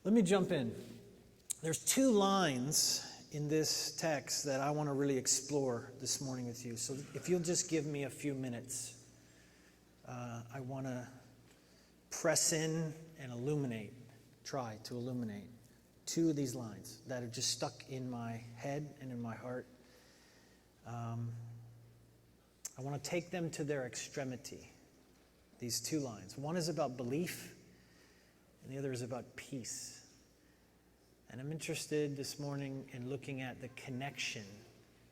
Let me jump in. There's two lines in this text that I want to really explore this morning with you. So if you'll just give me a few minutes, I want to press in and try to illuminate two of these lines that are just stuck in my head and in my heart. I want to take them to their extremity, these two lines. One is about belief, and the other is about peace. And I'm interested this morning in looking at the connection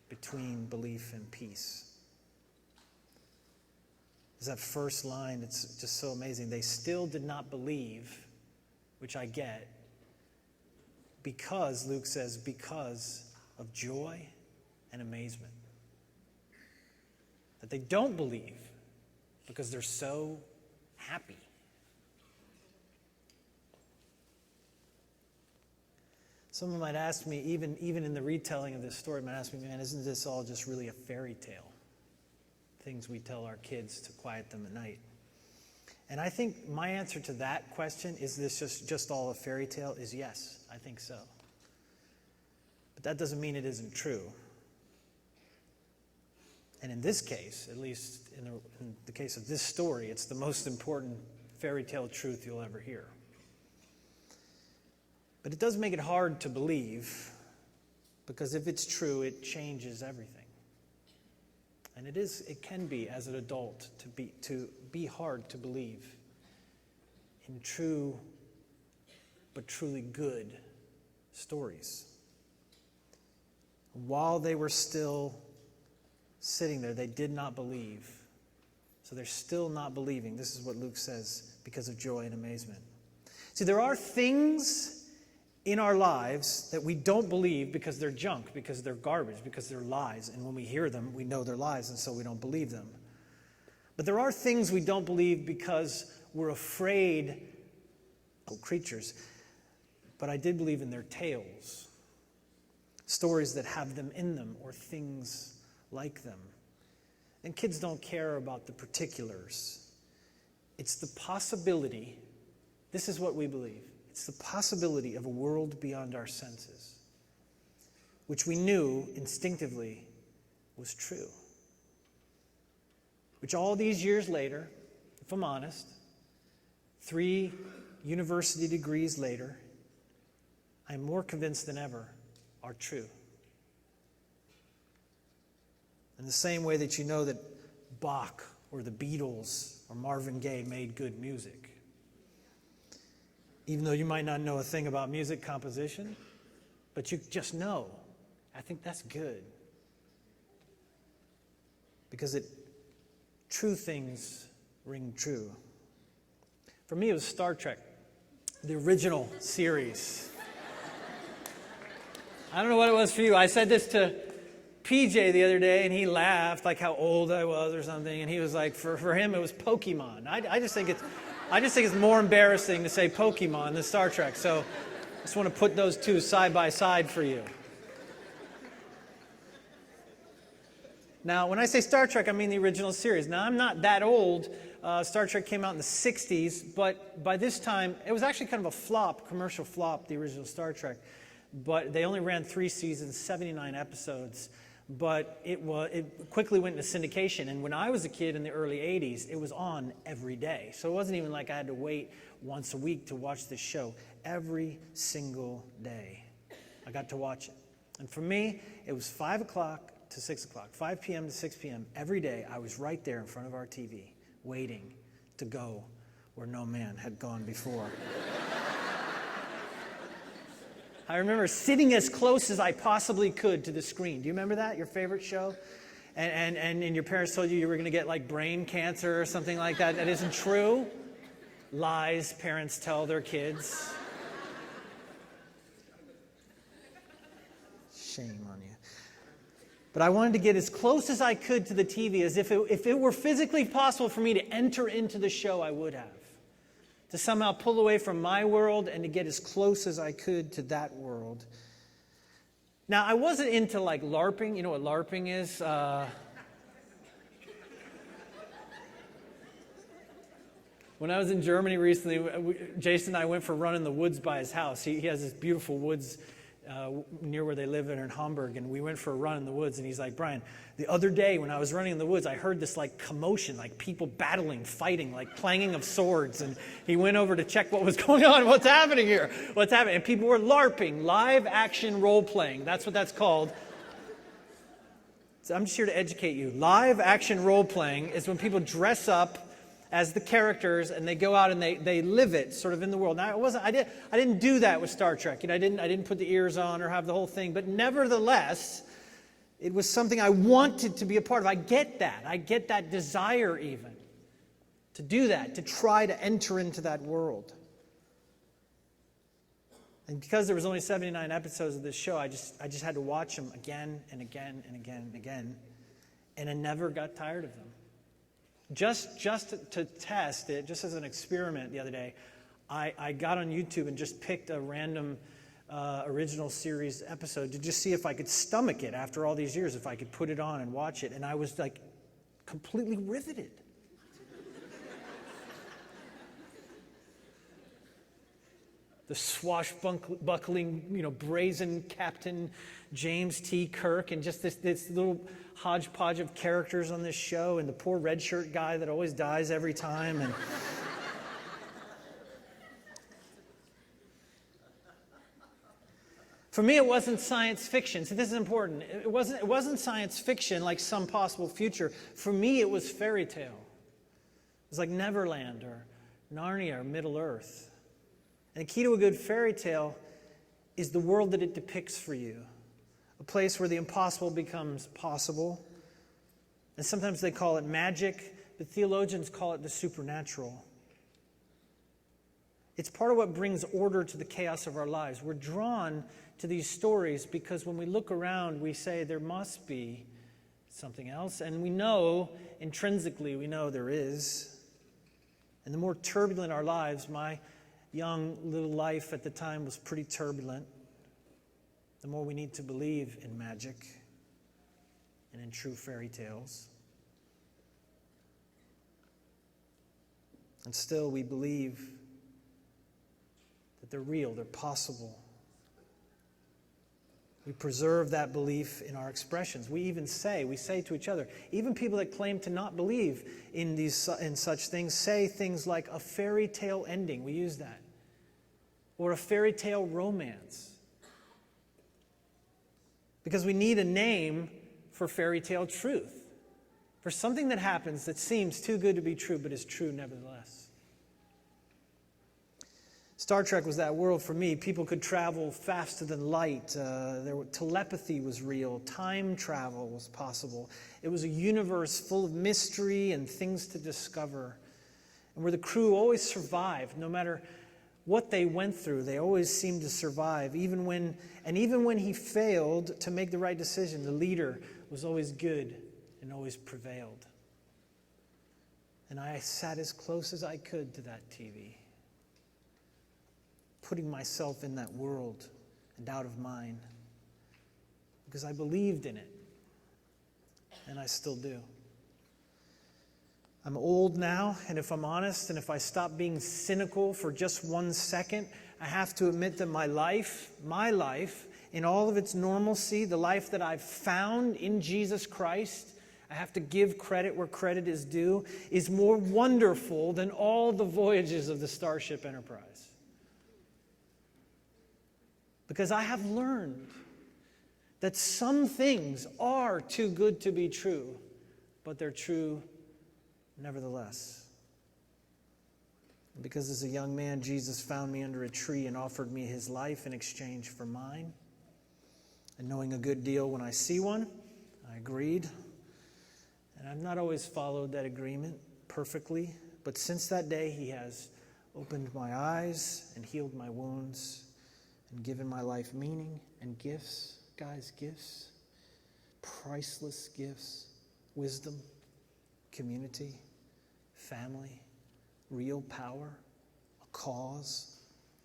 between belief and peace. There's that first line, it's just so amazing. They still did not believe, which I get, because, Luke says, because of joy and amazement. That they don't believe because they're so happy. Someone might ask me, even in the retelling of this story, might ask me, man, isn't this all just really a fairy tale? Things we tell our kids to quiet them at night. And I think my answer to that question, is this just all a fairy tale, is yes, I think so. But that doesn't mean it isn't true. And in this case, at least in the case of this story, it's the most important fairy tale truth you'll ever hear. But it does make it hard to believe, because if it's true, it changes everything. And it can be, as an adult, to be hard to believe in true but truly good stories. While they were still sitting there, they did not believe. So they're still not believing. This is what Luke says, because of joy and amazement. See, there are things in our lives that we don't believe because they're junk, because they're garbage, because they're lies. And when we hear them, we know they're lies, and so we don't believe them. But there are things we don't believe because we're afraid of creatures. But I did believe in their tales, stories that have them in them, or things like them. And kids don't care about the particulars. It's the possibility, this is what we believe, it's the possibility of a world beyond our senses, which we knew instinctively was true. Which all these years later, if I'm honest, 3 university degrees later, I'm more convinced than ever are true. In the same way that you know that Bach or the Beatles or Marvin Gaye made good music. Even though you might not know a thing about music composition, but you just know, I think that's good. Because true things ring true. For me, it was Star Trek, the original series. I don't know what it was for you. I said this to PJ the other day, and he laughed like how old I was or something, and he was like, for him it was Pokemon. I just think it's more embarrassing to say Pokemon than Star Trek, so I just want to put those two side by side for you. Now, when I say Star Trek, I mean the original series. Now, I'm not that old. Star Trek came out in the 60s, but by this time, it was actually kind of a flop, commercial flop, the original Star Trek. But they only ran 3 seasons, 79 episodes. But it quickly went into syndication. And when I was a kid in the early 80s, it was on every day. So it wasn't even like I had to wait once a week to watch this show. Every single day, I got to watch it. And for me, it was 5 o'clock to 6 o'clock, 5 p.m. to 6 p.m. Every day, I was right there in front of our TV, waiting to go where no man had gone before. I remember sitting as close as I possibly could to the screen. Do you remember that? Your favorite show? And your parents told you were going to get like brain cancer or something like that. That isn't true. Lies parents tell their kids. Shame on you. But I wanted to get as close as I could to the TV, as if it were physically possible for me to enter into the show, I would have. To somehow pull away from my world and to get as close as I could to that world. Now, I wasn't into like LARPing. You know what LARPing is? When I was in Germany recently, Jason and I went for a run in the woods by his house. He has this beautiful woods near where they live there in Hamburg, and we went for a run in the woods, and he's like, Brian, the other day when I was running in the woods, I heard this like commotion, like people battling, fighting, like clanging of swords, and he went over to check what was going on. What's happening here? What's happening? And people were LARPing, live action role playing. That's what that's called. So I'm just here to educate you. Live action role playing is when people dress up as the characters and they go out and they live it sort of in the world. Now I didn't do that with Star Trek. I didn't put the ears on or have the whole thing, but nevertheless, it was something I wanted to be a part of. I get that. I get that desire even to do that, to try to enter into that world. And because there was only 79 episodes of this show, I just had to watch them again and again and again and again, and I never got tired of them. Just to test it, just as an experiment the other day, I got on YouTube and just picked a random original series episode to just see if I could stomach it after all these years, if I could put it on and watch it. And I was like completely riveted. The swashbuckling, brazen Captain James T. Kirk, and just this little hodgepodge of characters on this show, and the poor red shirt guy that always dies every time. And for me, it wasn't science fiction. So this is important. It wasn't science fiction like some possible future. For me, it was fairy tale. It was like Neverland or Narnia or Middle Earth. And the key to a good fairy tale is the world that it depicts for you. A place where the impossible becomes possible. And sometimes they call it magic, but theologians call it the supernatural. It's part of what brings order to the chaos of our lives. We're drawn to these stories because when we look around, we say there must be something else. And we know, intrinsically, we know there is. And the more turbulent our lives, my young little life at the time was pretty turbulent, the more we need to believe in magic and in true fairy tales. And still we believe that they're real, they're possible. We preserve that belief in our expressions. We say to each other, even people that claim to not believe in such things, say things like a fairy tale ending. We use that. Or a fairy tale romance. Because we need a name for fairy tale truth. For something that happens that seems too good to be true, but is true nevertheless. Star Trek was that world for me. People could travel faster than light. Telepathy was real. Time travel was possible. It was a universe full of mystery and things to discover. And where the crew always survived, no matter what they went through, they always seemed to survive. Even when he failed to make the right decision, the leader was always good and always prevailed. And I sat as close as I could to that TV, putting myself in that world and out of mine, because I believed in it, and I still do. I'm old now, and if I'm honest, and if I stop being cynical for just 1 second, I have to admit that my life, in all of its normalcy, the life that I've found in Jesus Christ, I have to give credit where credit is due, is more wonderful than all the voyages of the Starship Enterprise. Because I have learned that some things are too good to be true, but they're true nevertheless. Because as a young man, Jesus found me under a tree and offered me his life in exchange for mine. And knowing a good deal when I see one, I agreed. And I've not always followed that agreement perfectly, but since that day, he has opened my eyes and healed my wounds and given my life meaning and gifts, guys, gifts, priceless gifts, wisdom, community, family, real power, a cause,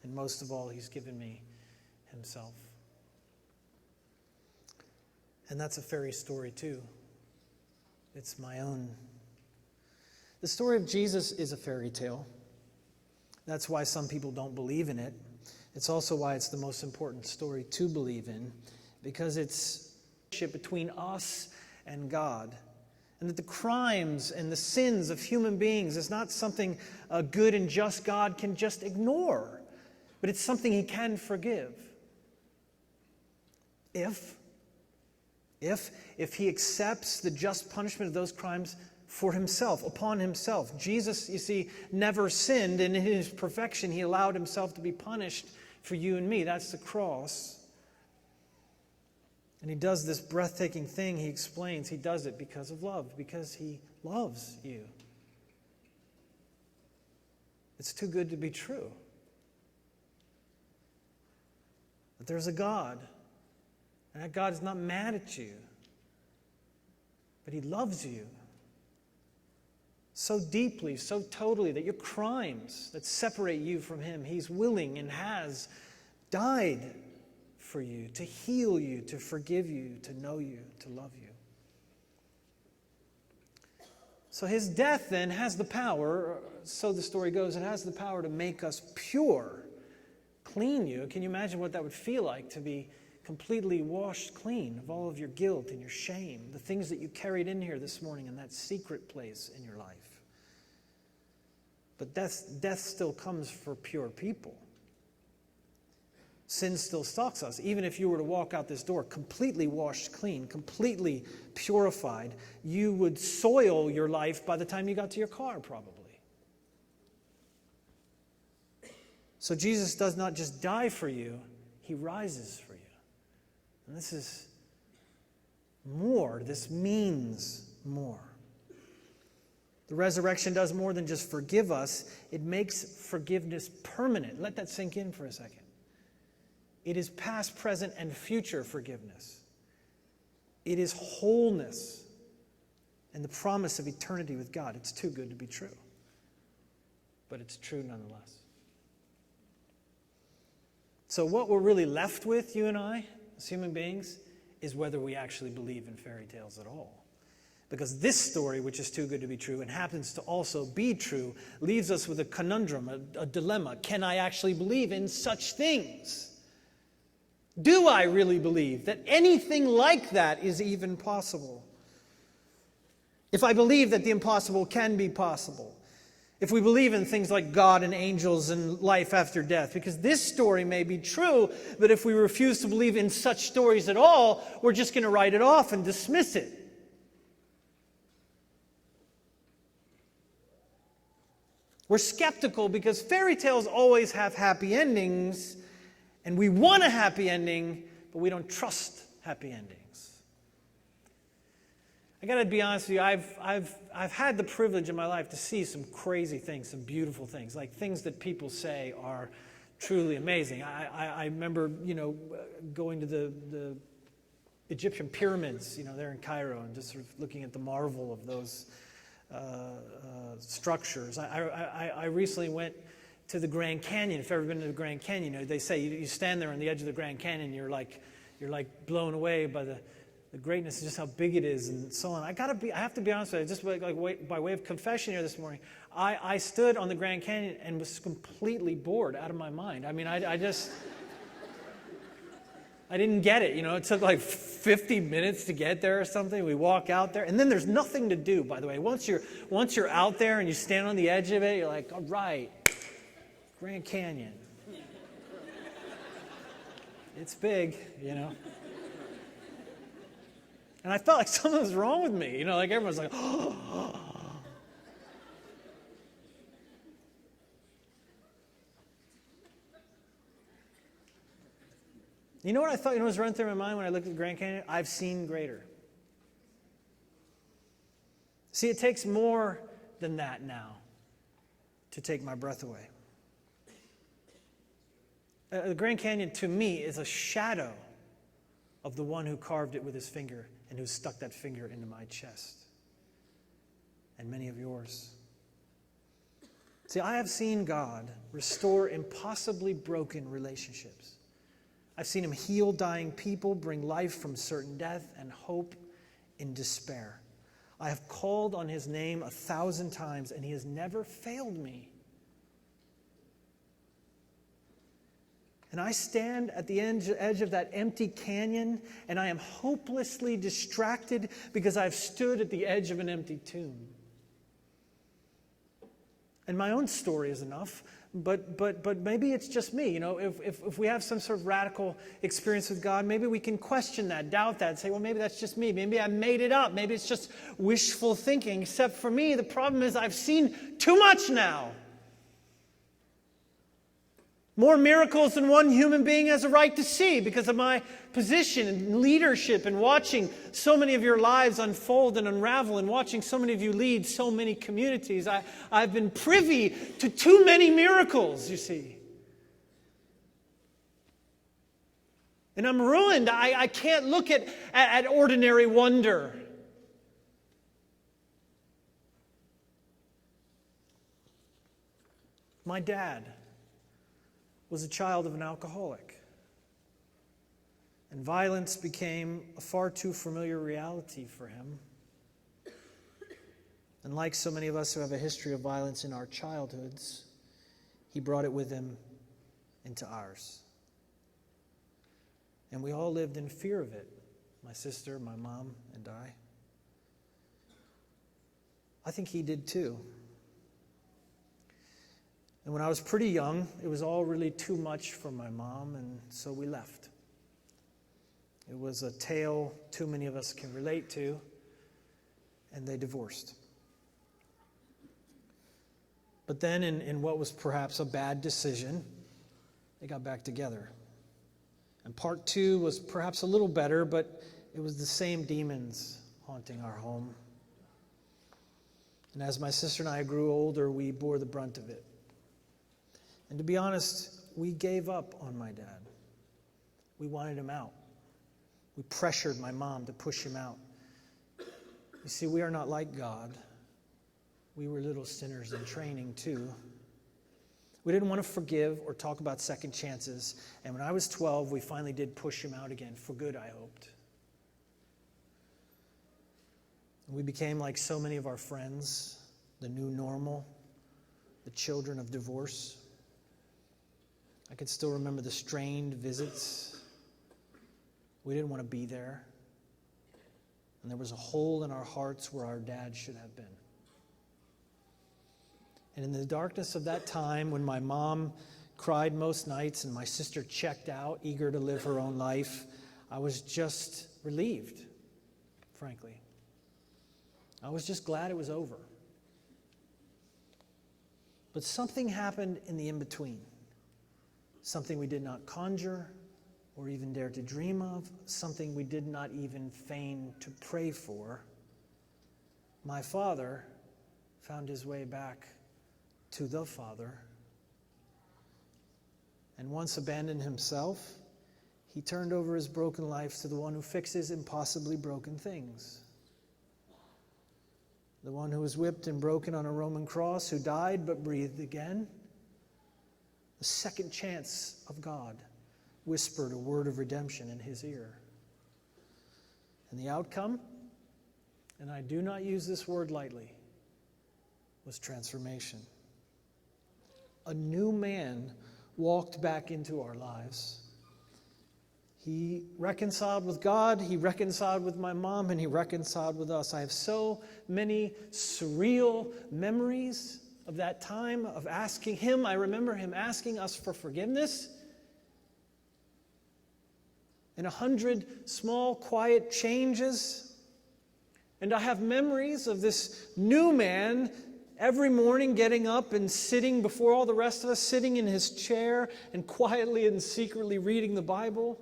and most of all, he's given me himself. And that's a fairy story too. It's my own. The story of Jesus is a fairy tale. That's why some people don't believe in it. It's also why it's the most important story to believe in, because it's a relationship between us and God. And that the crimes and the sins of human beings is not something a good and just God can just ignore, but it's something he can forgive. If he accepts the just punishment of those crimes for himself, upon himself. Jesus, you see, never sinned, and in his perfection he allowed himself to be punished for you and me. That's the cross. And he does this breathtaking thing. He explains he does it because of love, because he loves you. It's too good to be true. But there's a God, and that God is not mad at you, but he loves you so deeply, so totally, that your crimes that separate you from him, he's willing and has died for you, to heal you, to forgive you, to know you, to love you. So his death then has the power, so the story goes, it has the power to make us pure, clean you. Can you imagine what that would feel like, to be completely washed clean of all of your guilt and your shame, the things that you carried in here this morning in that secret place in your life? But death still comes for pure people. Sin still stalks us. Even if you were to walk out this door completely washed clean, completely purified, you would soil your life by the time you got to your car, probably. So Jesus does not just die for you, he rises for you. And this is more. This means more. The resurrection does more than just forgive us. It makes forgiveness permanent. Let that sink in for a second. It is past, present, and future forgiveness. It is wholeness and the promise of eternity with God. It's too good to be true. But it's true nonetheless. So what we're really left with, you and I, as human beings, is whether we actually believe in fairy tales at all. Because this story, which is too good to be true and happens to also be true, leaves us with a conundrum, a dilemma. Can I actually believe in such things? Do I really believe that anything like that is even possible? If I believe that the impossible can be possible, if we believe in things like God and angels and life after death, because this story may be true, but if we refuse to believe in such stories at all, we're just going to write it off and dismiss it. We're skeptical because fairy tales always have happy endings, and we want a happy ending, but we don't trust happy endings. I got to be honest with you, I've had the privilege in my life to see some crazy things, some beautiful things, like things that people say are truly amazing. I remember, going to the Egyptian pyramids, there in Cairo, and just sort of looking at the marvel of those structures. I recently went to the Grand Canyon. If you've ever been to the Grand Canyon, they say you stand there on the edge of the Grand Canyon, you're like blown away by the greatness and just how big it is and so on. I have to be honest with you, just by way of confession here this morning, I stood on the Grand Canyon and was completely bored out of my mind. I mean, I didn't get it. It took like 50 minutes to get there or something. We walk out there, and then there's nothing to do, by the way. Once you're out there and you stand on the edge of it, you're like, all right, Grand Canyon. It's big, And I felt like something was wrong with me. Like everyone's like, oh. You know what I thought, was running through my mind when I looked at the Grand Canyon? I've seen greater. See, it takes more than that now to take my breath away. The Grand Canyon, to me, is a shadow of the one who carved it with his finger and who stuck that finger into my chest and many of yours. See, I have seen God restore impossibly broken relationships. I've seen him heal dying people, bring life from certain death, and hope in despair. I have called on his name 1,000 times, and he has never failed me. And I stand at the edge of that empty canyon, and I am hopelessly distracted because I've stood at the edge of an empty tomb. And my own story is enough, but maybe it's just me. If we have some sort of radical experience with God, maybe we can question that, doubt that, and say, well, maybe that's just me. Maybe I made it up. Maybe it's just wishful thinking. Except for me, the problem is I've seen too much now. More miracles than one human being has a right to see because of my position and leadership and watching so many of your lives unfold and unravel and watching so many of you lead so many communities. I've been privy to too many miracles, you see. And I'm ruined. I can't look at ordinary wonder. My dad was a child of an alcoholic. And violence became a far too familiar reality for him. And like so many of us who have a history of violence in our childhoods, he brought it with him into ours. And we all lived in fear of it. My sister, my mom, and I. I think he did too. And when I was pretty young, it was all really too much for my mom, and so we left. It was a tale too many of us can relate to, and they divorced. But then, in what was perhaps a bad decision, they got back together. And part two was perhaps a little better, but it was the same demons haunting our home. And as my sister and I grew older, we bore the brunt of it. And to be honest, we gave up on my dad. We wanted him out. We pressured my mom to push him out. You see, we are not like God. We were little sinners in training too. We didn't want to forgive or talk about second chances. And when I was 12, we finally did push him out again, for good, I hoped. And we became like so many of our friends, the new normal, the children of divorce. I can still remember the strained visits. We didn't want to be there. And there was a hole in our hearts where our dad should have been. And in the darkness of that time, when my mom cried most nights and my sister checked out, eager to live her own life, I was just relieved, frankly. I was just glad it was over. But something happened in the in-between. Something we did not conjure or even dare to dream of, something we did not even feign to pray for. My father found his way back to the Father, and once abandoned himself, he turned over his broken life to the one who fixes impossibly broken things. The one who was whipped and broken on a Roman cross, who died but breathed again. The second chance of God whispered a word of redemption in his ear. And the outcome, and I do not use this word lightly, was transformation. A new man walked back into our lives. He reconciled with God, he reconciled with my mom, and he reconciled with us. I have so many surreal memories of that time of asking him. I remember him asking us for forgiveness. And 100 small, quiet changes. And I have memories of this new man every morning getting up and sitting before all the rest of us, sitting in his chair and quietly and secretly reading the Bible,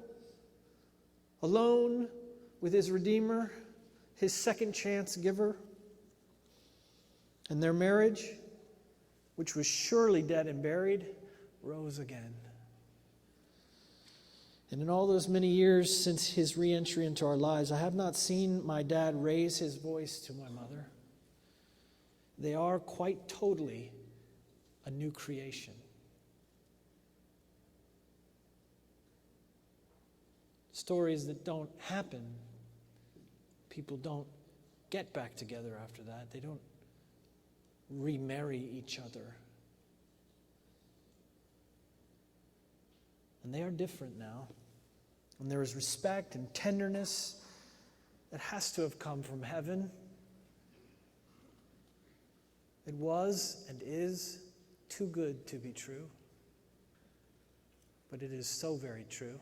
alone with his Redeemer, his second chance giver. And their marriage, which was surely dead and buried, rose again. And in all those many years since his re-entry into our lives, I have not seen my dad raise his voice to my mother. They are quite totally a new creation. Stories that don't happen. People don't get back together after that. They don't remarry each other. And they are different now. And there is respect and tenderness that has to have come from heaven. It was and is too good to be true. But it is so very true.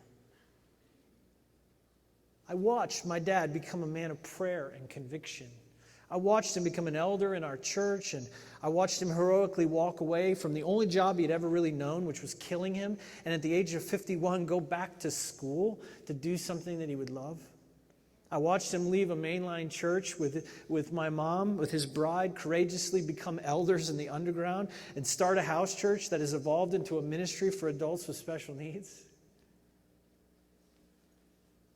I watched my dad become a man of prayer and conviction. I watched him become an elder in our church, and I watched him heroically walk away from the only job he'd ever really known, which was killing him, and at the age of 51, go back to school to do something that he would love. I watched him leave a mainline church with my mom, with his bride, courageously become elders in the underground and start a house church that has evolved into a ministry for adults with special needs.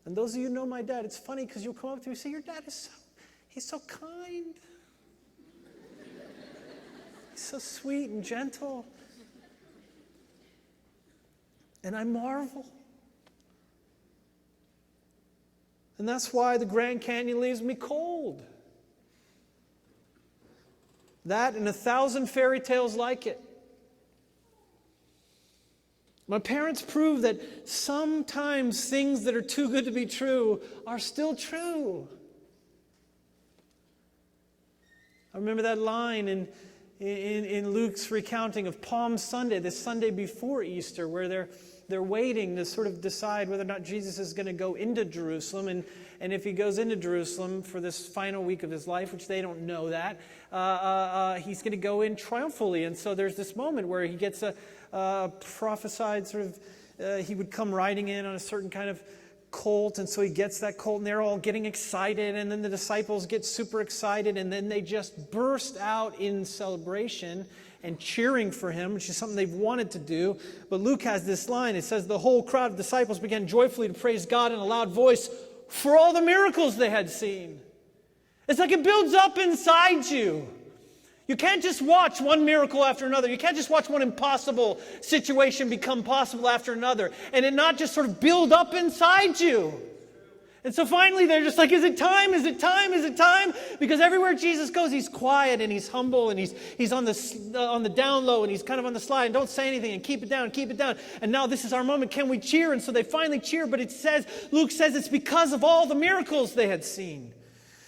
And those of you who know my dad, it's funny because you'll come up to me and say, your dad is he's so kind. He's so sweet and gentle. And I marvel. And that's why the Grand Canyon leaves me cold. That and 1,000 fairy tales like it. My parents prove that sometimes things that are too good to be true are still true. I remember that line in Luke's recounting of Palm Sunday, the Sunday before Easter, where they're waiting to sort of decide whether or not Jesus is going to go into Jerusalem. And if he goes into Jerusalem for this final week of his life, which they don't know that, he's going to go in triumphantly. And so there's this moment where he gets a prophesied sort of, he would come riding in on a certain kind of colt, and so he gets that colt, and they're all getting excited, and then the disciples get super excited, and then they just burst out in celebration and cheering for him, which is something they've wanted to do. But Luke has this line. It says, the whole crowd of disciples began joyfully to praise God in a loud voice for all the miracles they had seen. It's like it builds up inside you. You can't just watch one miracle after another. You can't just watch one impossible situation become possible after another and it not just sort of build up inside you. And so finally they're just like, is it time? Is it time? Is it time? Because everywhere Jesus goes, he's quiet and he's humble and he's on the down low and he's kind of on the slide and don't say anything and keep it down, keep it down. And now this is our moment. Can we cheer? And so they finally cheer, but Luke says it's because of all the miracles they had seen.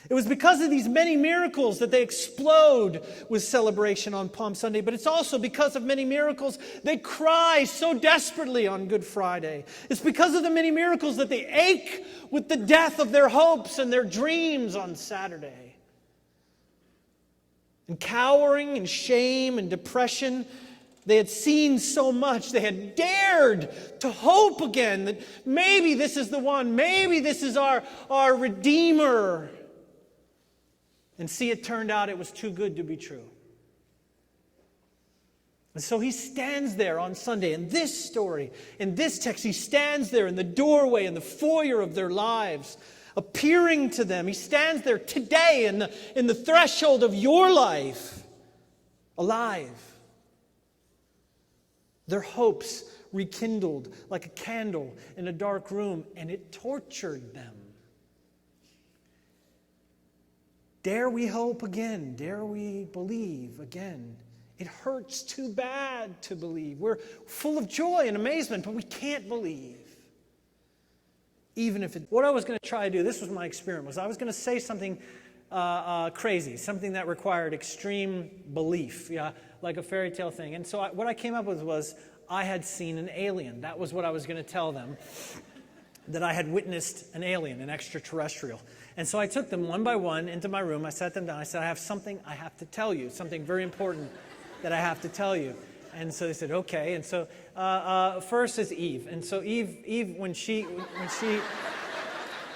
It was because of these many miracles that they explode with celebration on Palm Sunday. But it's also because of many miracles they cry so desperately on Good Friday. It's because of the many miracles that they ache with the death of their hopes and their dreams on Saturday. And cowering and shame and depression, they had seen so much. They had dared to hope again that maybe this is the one. Maybe this is our Redeemer. And see, it turned out it was too good to be true. And so he stands there on Sunday. In this story, in this text, he stands there in the doorway, in the foyer of their lives, appearing to them. He stands there today in the threshold of your life, alive. Their hopes rekindled like a candle in a dark room, and it tortured them. Dare we hope again? Dare we believe again? It hurts too bad to believe. We're full of joy and amazement, but we can't believe. Even if what I was going to try to do, this was my experiment, was I was going to say something crazy, something that required extreme belief, like a fairy tale thing. And so what I came up with was I had seen an alien. That was what I was going to tell them, that I had witnessed an alien, an extraterrestrial. And so I took them one by one into my room. I sat them down. I said, I have something I have to tell you, something very important that I have to tell you. And so they said, okay. And so first is Eve. And so Eve, when she,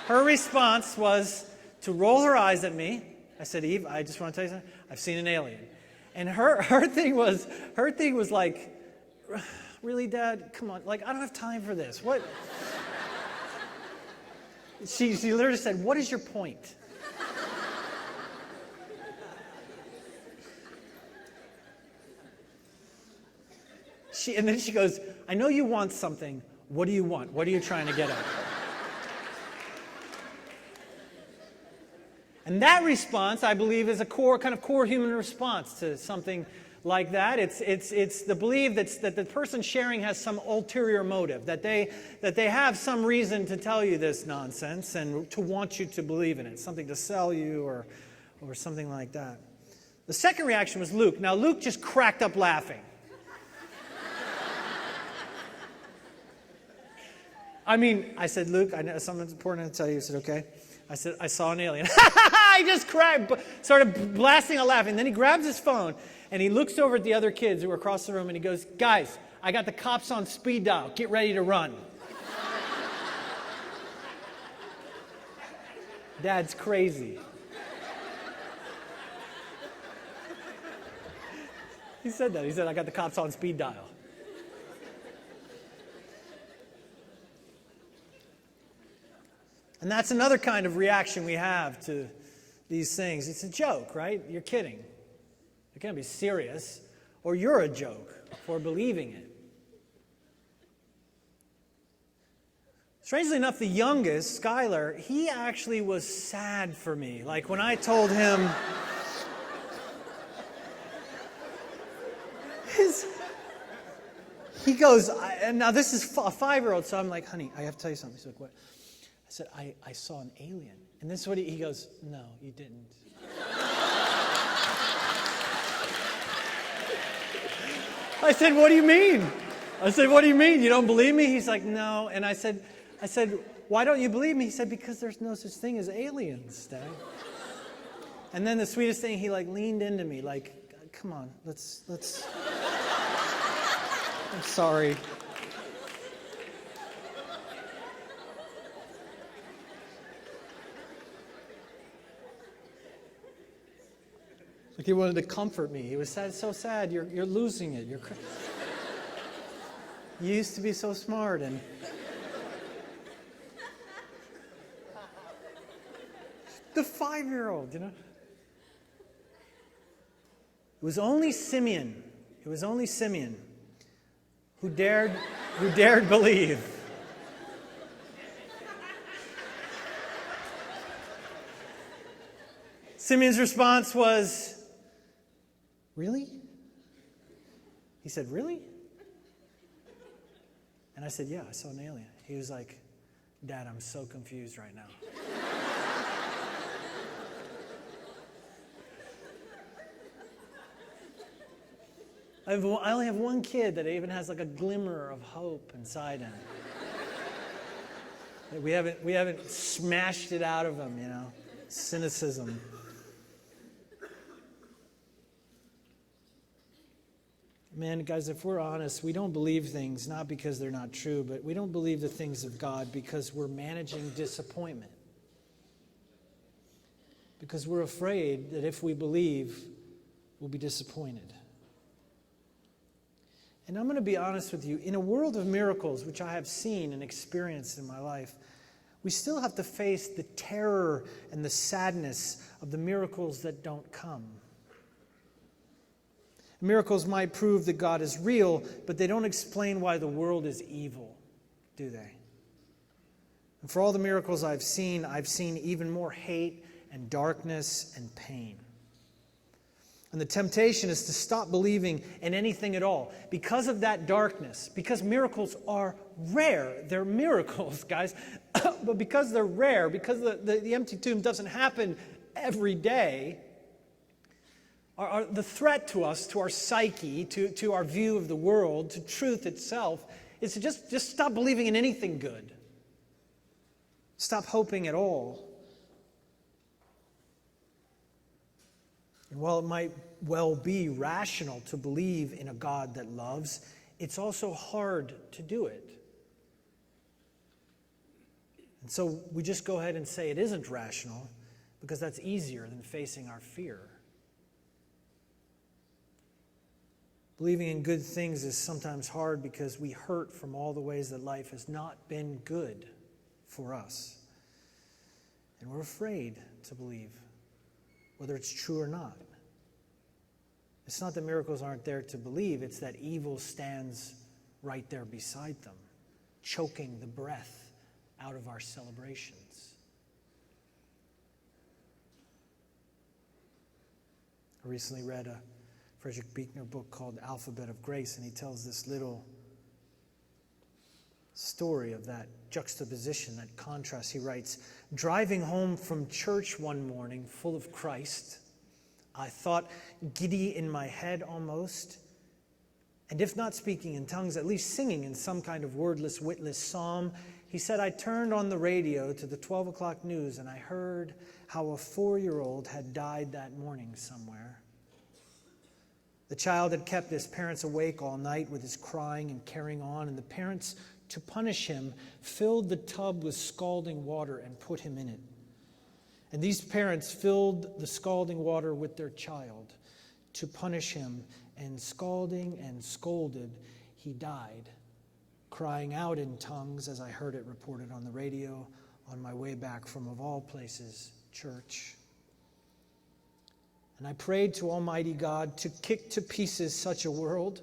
her response was to roll her eyes at me. I said, Eve, I just want to tell you something. I've seen an alien. And her thing was like, really, Dad? Come on. Like, I don't have time for this. What? She literally said, what is your point? And then she goes, I know you want something. What do you want? What are you trying to get at? And that response, I believe, is a core human response to something like that. It's the belief that the person sharing has some ulterior motive, that they have some reason to tell you this nonsense and to want you to believe in it, something to sell you or something like that. The second reaction was Luke. Now, Luke just cracked up laughing. I mean, I said, Luke, I know something's important to tell you. He said, okay. I said, I saw an alien. I just started blasting out laughing. Then he grabs his phone and he looks over at the other kids who were across the room and he goes, guys, I got the cops on speed dial. Get ready to run. Dad's crazy. He said that. He said, I got the cops on speed dial. And that's another kind of reaction we have to these things. It's a joke, right? You're kidding. It can't be serious. Or you're a joke for believing it. Strangely enough, the youngest, Skylar, he actually was sad for me. Like when I told him... He goes, and now this is a 5-year-old, so I'm like, honey, I have to tell you something. He's like, what? I said, I saw an alien. And this is what he goes, no, you didn't. I said, what do you mean? I said, what do you mean? You don't believe me? He's like, no. And I said, why don't you believe me? He said, because there's no such thing as aliens, Dad. And then the sweetest thing, he leaned into me like, come on, let's. I'm sorry. Like he wanted to comfort me. He was sad, so sad. You're losing it. You used to be so smart, and the 5-year-old, you know. It was only Simeon. Who dared believe. Simeon's response was, really? He said, really? And I said, yeah, I saw an alien. He was like, Dad, I'm so confused right now. I only have one kid that even has like a glimmer of hope inside him. We haven't smashed it out of him, you know. Cynicism. Man, guys, if we're honest, we don't believe things not because they're not true, but we don't believe the things of God because we're managing disappointment. Because we're afraid that if we believe, we'll be disappointed. And I'm going to be honest with you. In a world of miracles, which I have seen and experienced in my life, we still have to face the terror and the sadness of the miracles that don't come. Miracles might prove that God is real, but they don't explain why the world is evil, do they? And for all the miracles I've seen even more hate and darkness and pain. And the temptation is to stop believing in anything at all. Because of that darkness, because miracles are rare. They're miracles, guys. But because they're rare, because the empty tomb doesn't happen every day, the threat to us, to our psyche, to our view of the world, to truth itself, is to just stop believing in anything good. Stop hoping at all. And while it might well be rational to believe in a God that loves, it's also hard to do it. And so we just go ahead and say it isn't rational because that's easier than facing our fear. Believing in good things is sometimes hard because we hurt from all the ways that life has not been good for us. And we're afraid to believe, whether it's true or not. It's not that miracles aren't there to believe, it's that evil stands right there beside them, choking the breath out of our celebrations. I recently read a Frederick Buechner book called Alphabet of Grace, and he tells this little story of that juxtaposition, that contrast. He writes, "Driving home from church one morning full of Christ, I thought, giddy in my head almost, and if not speaking in tongues, at least singing in some kind of wordless, witless psalm. He said, I turned on the radio to the 12 o'clock news, and I heard how a 4-year-old had died that morning somewhere. The child had kept his parents awake all night with his crying and carrying on, and the parents, to punish him, filled the tub with scalding water and put him in it. And these parents filled the scalding water with their child to punish him, and scalding and scolded, he died, crying out in tongues as I heard it reported on the radio on my way back from, of all places, church. And I prayed to Almighty God to kick to pieces such a world,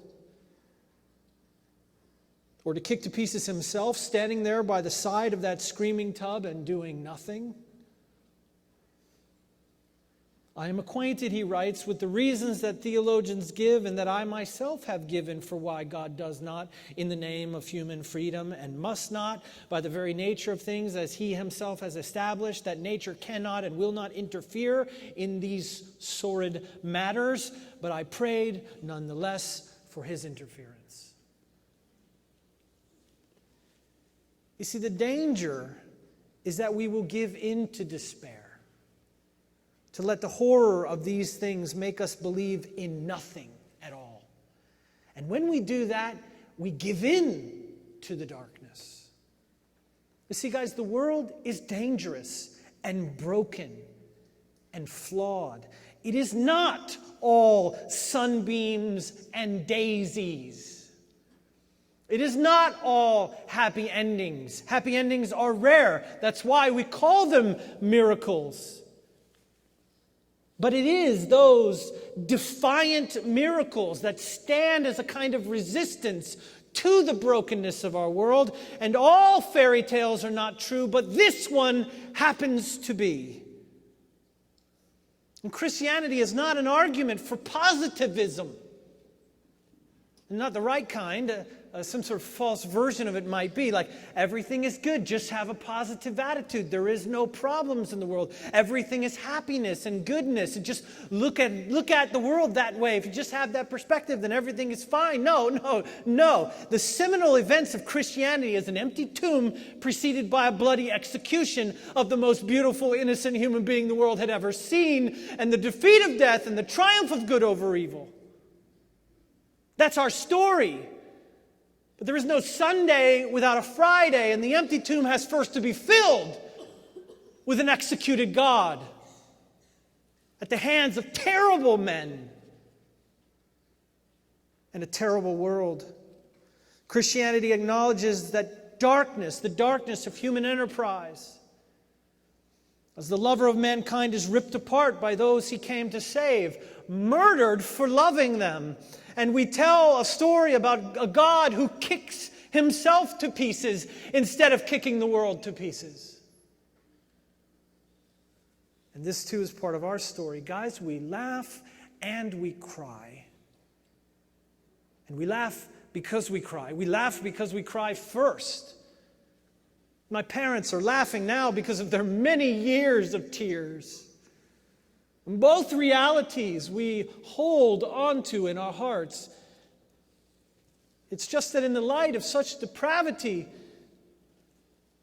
or to kick to pieces himself, standing there by the side of that screaming tub and doing nothing. I am acquainted," he writes, "with the reasons that theologians give and that I myself have given for why God does not, in the name of human freedom, and must not, by the very nature of things as he himself has established, that nature cannot and will not interfere in these sordid matters. But I prayed nonetheless for his interference." You see, the danger is that we will give in to despair, to let the horror of these things make us believe in nothing at all. And when we do that, we give in to the darkness. You see, guys, the world is dangerous and broken and flawed. It is not all sunbeams and daisies. It is not all happy endings. Happy endings are rare. That's why we call them miracles. But it is those defiant miracles that stand as a kind of resistance to the brokenness of our world. And all fairy tales are not true, but this one happens to be. And Christianity is not an argument for positivism. Not the right kind. Some sort of false version of it might be like, everything is good, just have a positive attitude. There is no problems in the world. Everything is happiness and goodness. And just look at the world that way. If you just have that perspective, then everything is fine. No. The seminal events of Christianity is an empty tomb preceded by a bloody execution of the most beautiful, innocent human being the world had ever seen, and the defeat of death and the triumph of good over evil. That's our story. But there is no Sunday without a Friday, and the empty tomb has first to be filled with an executed God at the hands of terrible men and a terrible world. Christianity acknowledges that darkness, the darkness of human enterprise, as the lover of mankind is ripped apart by those he came to save, murdered for loving them. And we tell a story about a God who kicks himself to pieces instead of kicking the world to pieces. And this too is part of our story. Guys, we laugh and we cry. And we laugh because we cry. We laugh because we cry first. My parents are laughing now because of their many years of tears. Both realities we hold onto in our hearts. It's just that in the light of such depravity,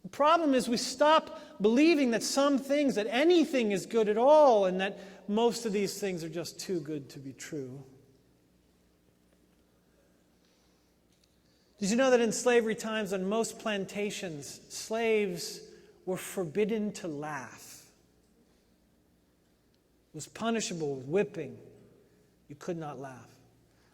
the problem is we stop believing that some things, that anything is good at all, and that most of these things are just too good to be true. Did you know that in slavery times on most plantations, slaves were forbidden to laugh? It was punishable with whipping. You could not laugh.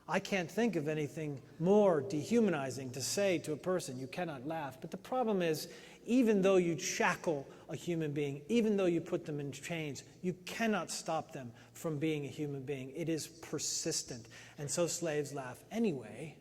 I can't think of anything more dehumanizing to say to a person, you cannot laugh. But the problem is, even though you shackle a human being, even though you put them in chains, you cannot stop them from being a human being. It is persistent. And so slaves laugh anyway.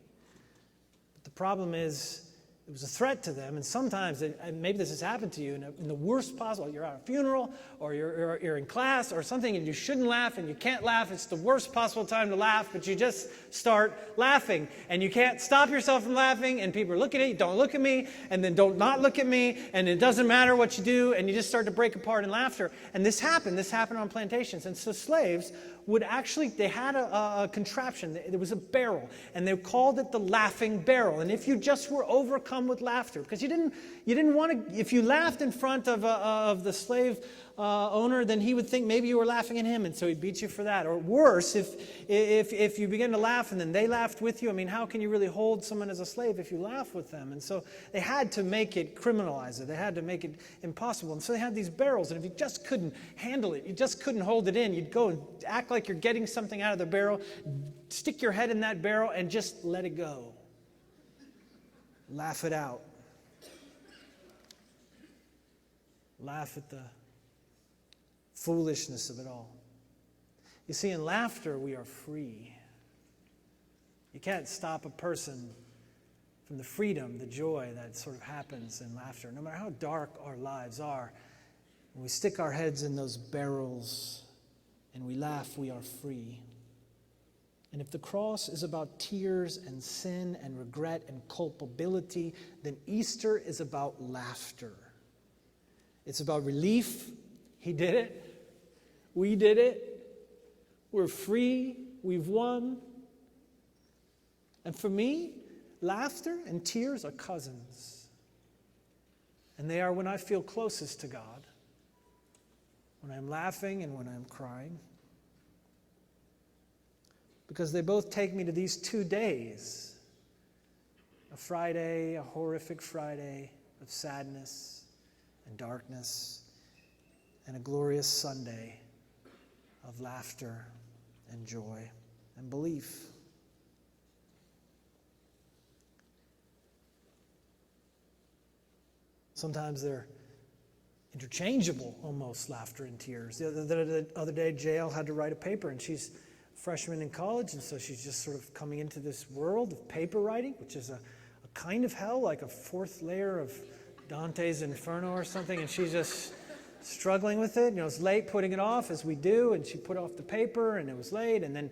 But the problem is, It was a threat to them, and sometimes, and maybe this has happened to you, in the worst possible, you're at a funeral, or you're in class, or something, and you shouldn't laugh, and you can't laugh. It's the worst possible time to laugh, but you just start laughing, and you can't stop yourself from laughing, and people are looking at you, don't look at me, and then don't not look at me, and it doesn't matter what you do, and you just start to break apart in laughter. And this happened on plantations, and so slaves would actually, they had a contraption. There was a barrel, and they called it the laughing barrel. And if you just were overcome with laughter, because you didn't want to, if you laughed in front of the slave owner, then he would think maybe you were laughing at him, and so he'd beat you for that. Or worse, if you begin to laugh and then they laughed with you, I mean, how can you really hold someone as a slave if you laugh with them? And so they had to make it, criminalize it. They had to make it impossible. And so they had these barrels, and if you just couldn't handle it, you just couldn't hold it in, you'd go and act like you're getting something out of the barrel, stick your head in that barrel, and just let it go. Laugh it out. Laugh at the foolishness of it all. You see, in laughter, we are free. You can't stop a person from the freedom, the joy that sort of happens in laughter. No matter how dark our lives are, when we stick our heads in those barrels and we laugh, we are free. And if the cross is about tears and sin and regret and culpability, then Easter is about laughter. It's about relief. He did it. We did it. We're free. We've won. And for me, laughter and tears are cousins. And they are when I feel closest to God, when I'm laughing and when I'm crying. Because they both take me to these 2 days. A Friday, a horrific Friday of sadness and darkness, and a glorious Sunday of laughter and joy and belief. Sometimes they're interchangeable, almost, laughter and tears. The other day, Jael had to write a paper, and she's a freshman in college, and so she's just sort of coming into this world of paper writing, which is a kind of hell, like a fourth layer of Dante's Inferno or something, and she's just struggling with it. It's late putting it off, as we do, and she put off the paper, and it was late, and then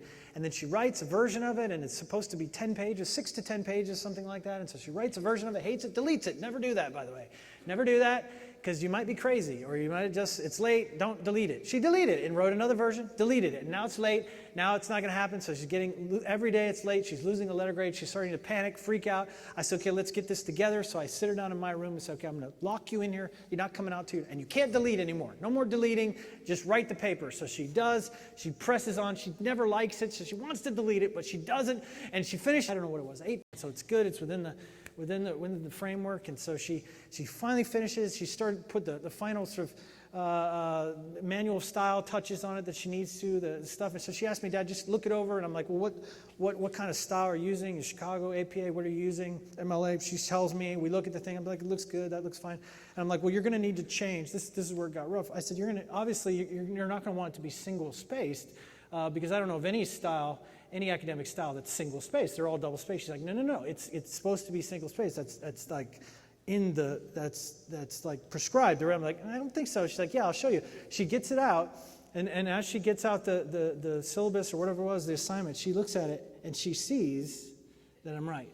she writes a version of it, and it's supposed to be 10 pages, 6 to 10 pages, something like that, and so she writes a version of it, hates it, deletes it. Never do that, by the way. Never do that, because you might be crazy, or you might just, it's late, don't delete it. She deleted it and wrote another version, deleted it, and now it's late, now it's not going to happen, so she's getting, every day it's late, she's losing a letter grade, she's starting to panic, freak out. I said, okay, let's get this together, so I sit her down in my room and say, okay, I'm going to lock you in here, you're not coming out to, and you can't delete anymore, no more deleting, just write the paper. So she does, she presses on, she never likes it, so she wants to delete it, but she doesn't, and she finished, I don't know what it was, 8, so it's good, it's within the framework, and so she finally finishes. She started put the final sort of manual style touches on it that she needs to, the stuff. And so she asked me, Dad, just look it over. And I'm like, well, what kind of style are you using? In Chicago, APA, what are you using? MLA. She tells me. We look at the thing. I'm like, it looks good. That looks fine. And I'm like, well, you're going to need to change. This is where it got rough. I said, you're not going to want it to be single spaced because I don't know of any academic style that's single spaced. They're all double spaced. She's like, no. It's supposed to be single spaced. That's like that's like prescribed. I'm like, I don't think so. She's like, yeah, I'll show you. She gets it out, and as she gets out the syllabus or whatever it was, the assignment, she looks at it and she sees that I'm right.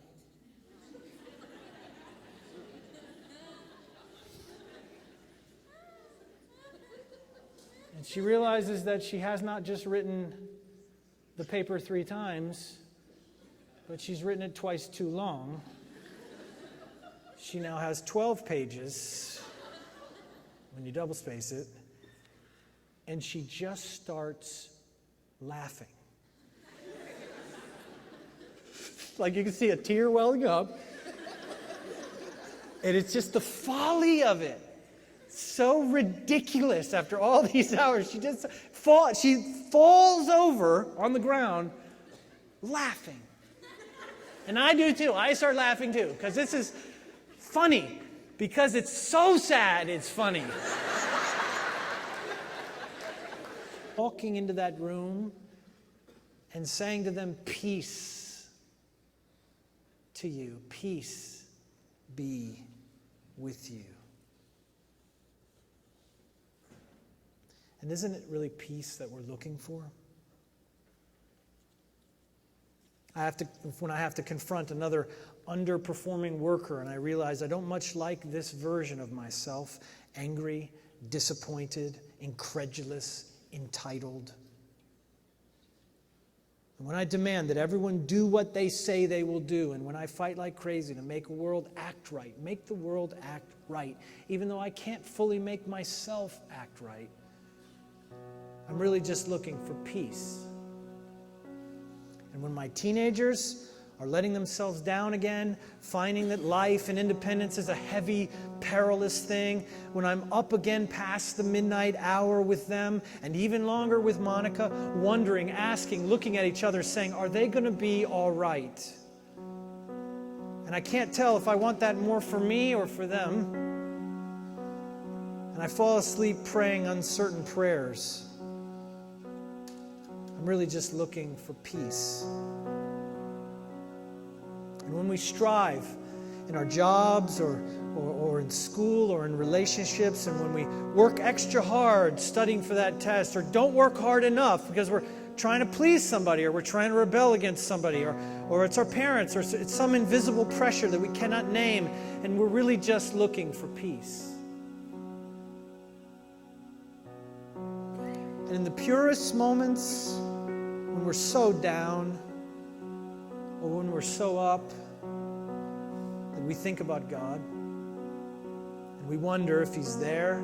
And she realizes that she has not just written the paper 3 times, but she's written it twice too long. She now has 12 pages when you double space it, and she just starts laughing. Like you can see a tear welling up, and it's just the folly of it. So ridiculous after all these hours. She falls over on the ground laughing. And I do too. I start laughing too, because this is funny. Because it's so sad, it's funny. Walking into that room and saying to them, peace to you, peace be with you. And isn't it really peace that we're looking for? When I have to confront another underperforming worker and I realize I don't much like this version of myself, angry, disappointed, incredulous, entitled. And when I demand that everyone do what they say they will do, and when I fight like crazy to make the world act right, even though I can't fully make myself act right, I'm really just looking for peace. And when my teenagers are letting themselves down again, finding that life and independence is a heavy, perilous thing, when I'm up again past the midnight hour with them, and even longer with Monica, wondering, asking, looking at each other, saying, are they going to be all right? And I can't tell if I want that more for me or for them. And I fall asleep praying uncertain prayers. I'm really just looking for peace. And when we strive in our jobs or in school or in relationships, and when we work extra hard studying for that test, or don't work hard enough because we're trying to please somebody, or we're trying to rebel against somebody, or it's our parents, or it's some invisible pressure that we cannot name, and we're really just looking for peace. And in the purest moments, when we're so down, or when we're so up, that we think about God, and we wonder if He's there.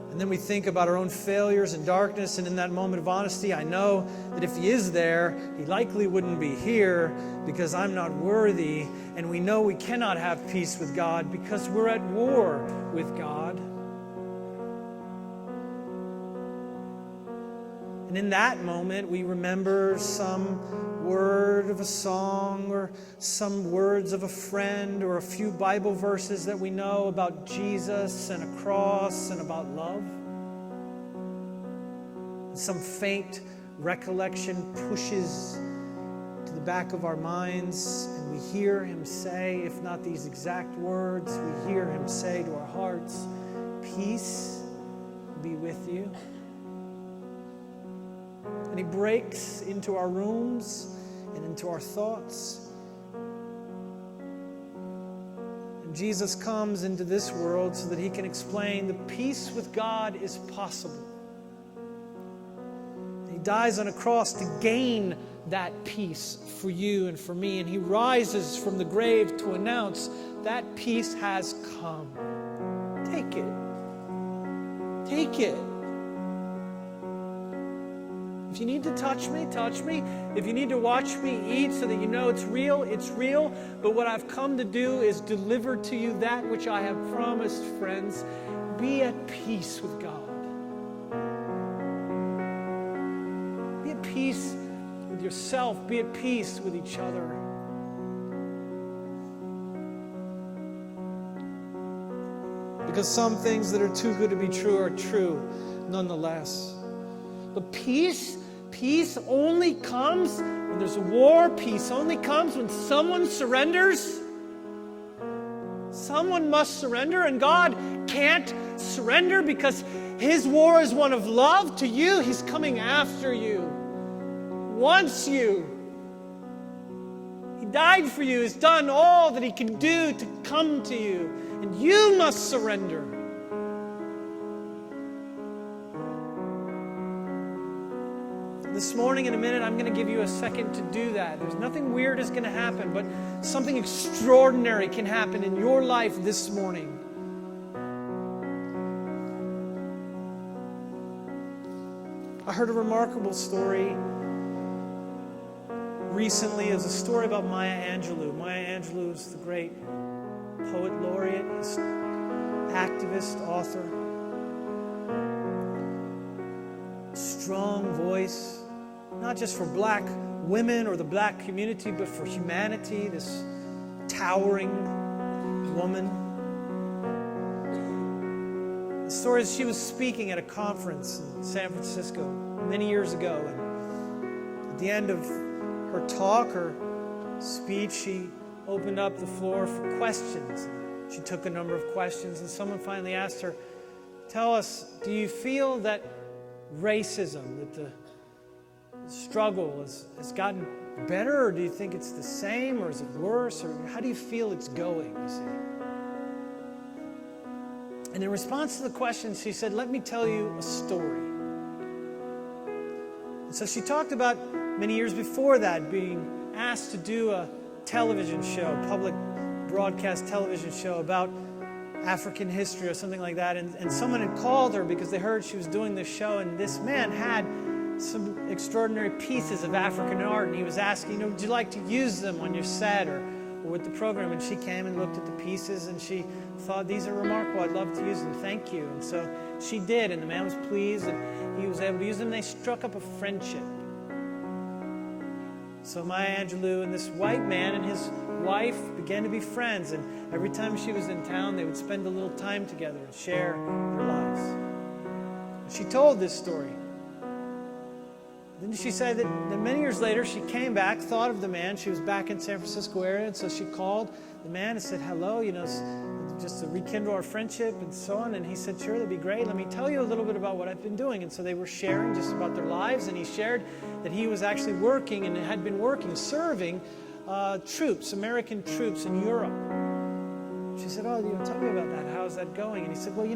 And then we think about our own failures and darkness, and in that moment of honesty, I know that if He is there, He likely wouldn't be here because I'm not worthy, and we know we cannot have peace with God because we're at war with God. And in that moment, we remember some word of a song, or some words of a friend, or a few Bible verses that we know about Jesus and a cross and about love. And some faint recollection pushes to the back of our minds, and we hear Him say, if not these exact words, we hear Him say to our hearts, peace be with you. And He breaks into our rooms and into our thoughts. And Jesus comes into this world so that He can explain the peace with God is possible. And He dies on a cross to gain that peace for you and for me. And He rises from the grave to announce that peace has come. Take it. Take it. If you need to touch me, touch me. If you need to watch me eat so that you know it's real, it's real. But what I've come to do is deliver to you that which I have promised, friends. Be at peace with God. Be at peace with yourself. Be at peace with each other. Because some things that are too good to be true are true nonetheless. But peace only comes when there's a war. Peace only comes when someone surrenders. Someone must surrender, and God can't surrender because His war is one of love to you. He's coming after you. Wants you. He died for you. He's done all that He can do to come to you. And you must surrender. This morning, in a minute, I'm going to give you a second to do that. There's nothing weird is going to happen, but something extraordinary can happen in your life this morning. I heard a remarkable story recently. It was a story about Maya Angelou. Maya Angelou is the great poet laureate, activist, author. Strong voice. Not just for black women or the black community, but for humanity, this towering woman. The story is she was speaking at a conference in San Francisco many years ago. And at the end of her talk, her speech, she opened up the floor for questions. She took a number of questions, and someone finally asked her, tell us, do you feel that racism, that the struggle has gotten better, or do you think it's the same, or is it worse, or how do you feel it's going, you see? And in response to the question, she said, let me tell you a story. And so she talked about many years before that being asked to do a television show, public broadcast television show about African history or something like that. And someone had called her because they heard she was doing this show, and this man had some extraordinary pieces of African art, and he was asking, would you like to use them on your set or with the program? And she came and looked at the pieces, and she thought, these are remarkable, I'd love to use them, thank you. And so she did, and the man was pleased, and he was able to use them. They struck up a friendship. So Maya Angelou and this white man and his wife began to be friends, and every time she was in town, they would spend a little time together and share their lives. And she told this story. Then she said that many years later, she came back, thought of the man. She was back in San Francisco area, and so she called the man and said, hello, just to rekindle our friendship and so on. And he said, sure, that'd be great. Let me tell you a little bit about what I've been doing. And so they were sharing just about their lives, and he shared that he was actually working and had been working, serving troops, American troops in Europe. She said, tell me about that. How's that going? And he said, well,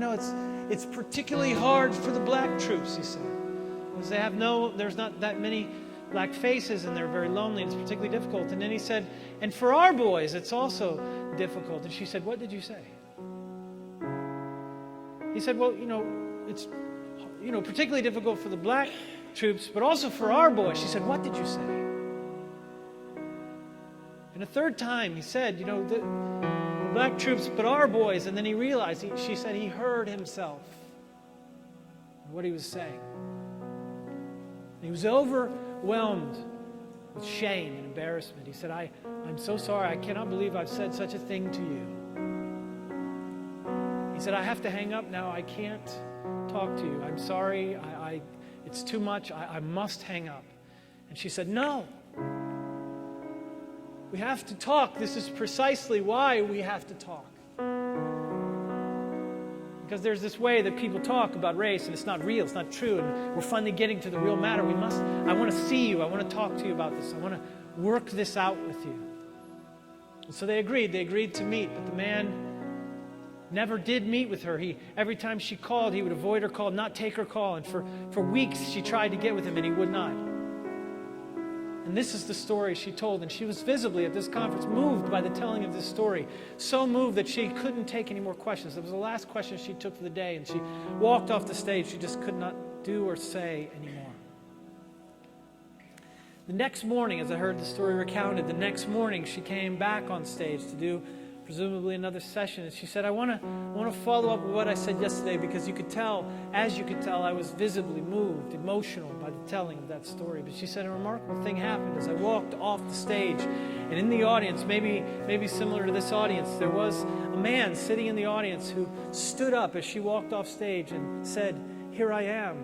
it's particularly hard for the black troops, he said. Because there's not that many black faces, and they're very lonely, and it's particularly difficult. And then he said, and for our boys, it's also difficult. And she said, what did you say? He said, well, it's particularly difficult for the black troops, but also for our boys. She said, what did you say? And a third time he said, the black troops, but our boys. And then he realized, she said he heard himself, what he was saying. He was overwhelmed with shame and embarrassment. He said, I'm so sorry. I cannot believe I've said such a thing to you. He said, I have to hang up now. I can't talk to you. I'm sorry. It's too much. I must hang up. And she said, no. We have to talk. This is precisely why we have to talk. Because there's this way that people talk about race, and it's not real, it's not true, and we're finally getting to the real matter. I want to see you, I want to talk to you about this, I want to work this out with you. And so they agreed to meet, but the man never did meet with her. Every time she called, he would avoid her call, not take her call, and for weeks she tried to get with him, and he would not. And this is the story she told, and she was visibly at this conference moved by the telling of this story, so moved that she couldn't take any more questions. It was the last question she took for the day, and she walked off the stage. She just could not do or say anymore. The next morning, as I heard the story recounted, the next morning she came back on stage to do presumably another session, and she said, I want to follow up with what I said yesterday, because you could tell, I was visibly moved, emotional by the telling of that story. But she said a remarkable thing happened as I walked off the stage, and in the audience, maybe similar to this audience, there was a man sitting in the audience who stood up as she walked off stage and said, here I am.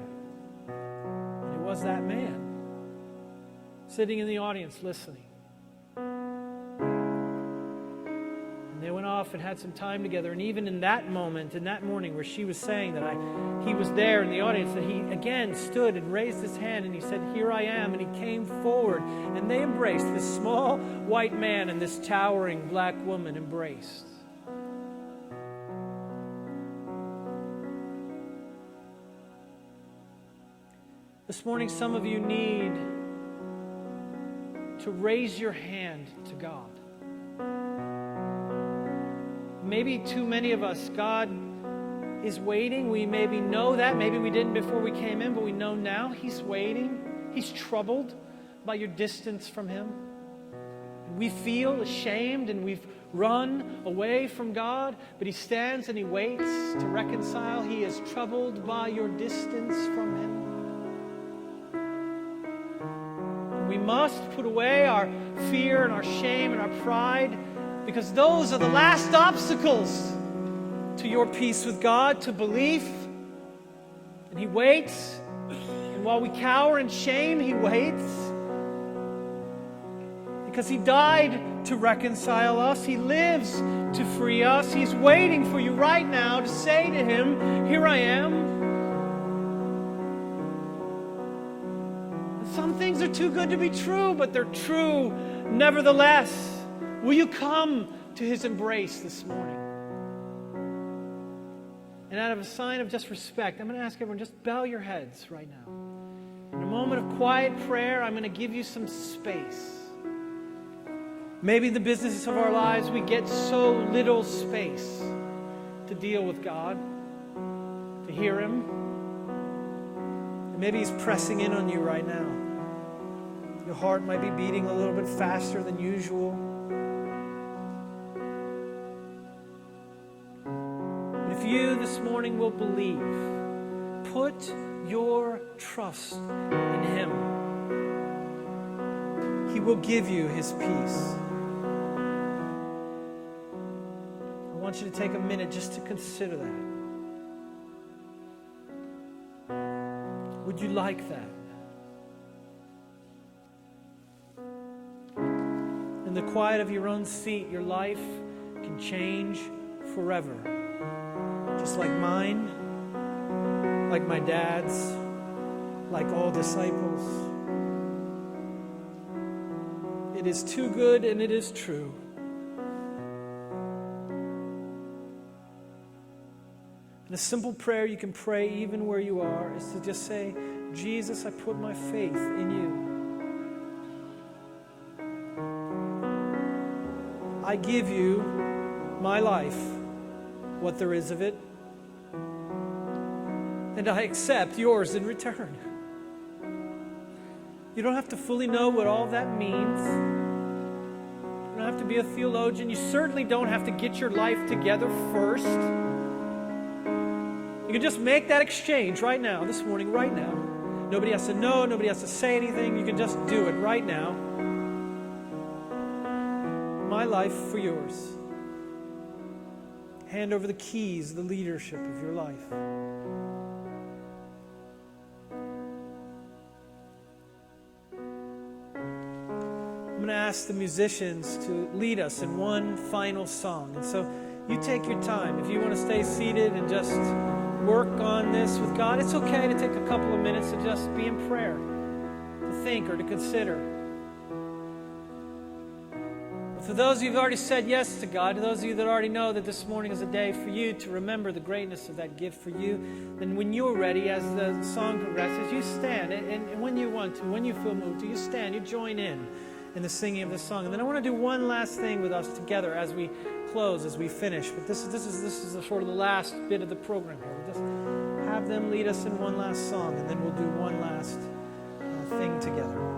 And it was that man sitting in the audience listening. They went off and had some time together, and even in that moment, in that morning where she was saying that he was there in the audience, that he again stood and raised his hand and he said, here I am, and he came forward, and they embraced. This small white man and this towering black woman embraced. This morning, some of you need to raise your hand to God. Maybe too many of us, God is waiting. We maybe know that. Maybe we didn't before we came in, but we know now He's waiting. He's troubled by your distance from Him. We feel ashamed and we've run away from God, but He stands and He waits to reconcile. He is troubled by your distance from Him. We must put away our fear and our shame and our pride, because those are the last obstacles to your peace with God, to belief. And He waits. And while we cower in shame, He waits. because He died to reconcile us. He lives to free us. He's waiting for you right now to say to Him, here I am. Some things are too good to be true, but they're true nevertheless. Will you come to His embrace this morning? And out of a sign of just respect, I'm going to ask everyone, just bow your heads right now. In a moment of quiet prayer, I'm going to give you some space. Maybe in the business of our lives, we get so little space to deal with God, to hear Him. And maybe He's pressing in on you right now. Your heart might be beating a little bit faster than usual. But if you this morning will believe, put your trust in Him. He will give you His peace. I want you to take a minute just to consider that. Would you like that? In the quiet of your own seat, your life can change forever. Just like mine, like my dad's, like all disciples. It is too good and it is true. And a simple prayer you can pray even where you are is to just say, Jesus, I put my faith in you. I give you my life, what there is of it, and I accept yours in return. You don't have to fully know what all that means. You don't have to be a theologian. You certainly don't have to get your life together first. You can just make that exchange right now, this morning, right now. Nobody has to know, nobody has to say anything. You can just do it right now. My life for yours. Hand over the keys, the leadership of your life. I'm going to ask the musicians to lead us in one final song. And so you take your time. If you want to stay seated and just work on this with God, it's okay to take a couple of minutes to just be in prayer, to think or to consider. For those of you who've already said yes to God, to those of you that already know that this morning is a day for you to remember the greatness of that gift for you, then when you're ready, as the song progresses, you stand. And when you want to, when you feel moved to, you stand, you join in the singing of the song. And then I want to do one last thing with us together as we close, as we finish. But this is the sort of the last bit of the program here. We'll just have them lead us in one last song, and then we'll do one last thing together.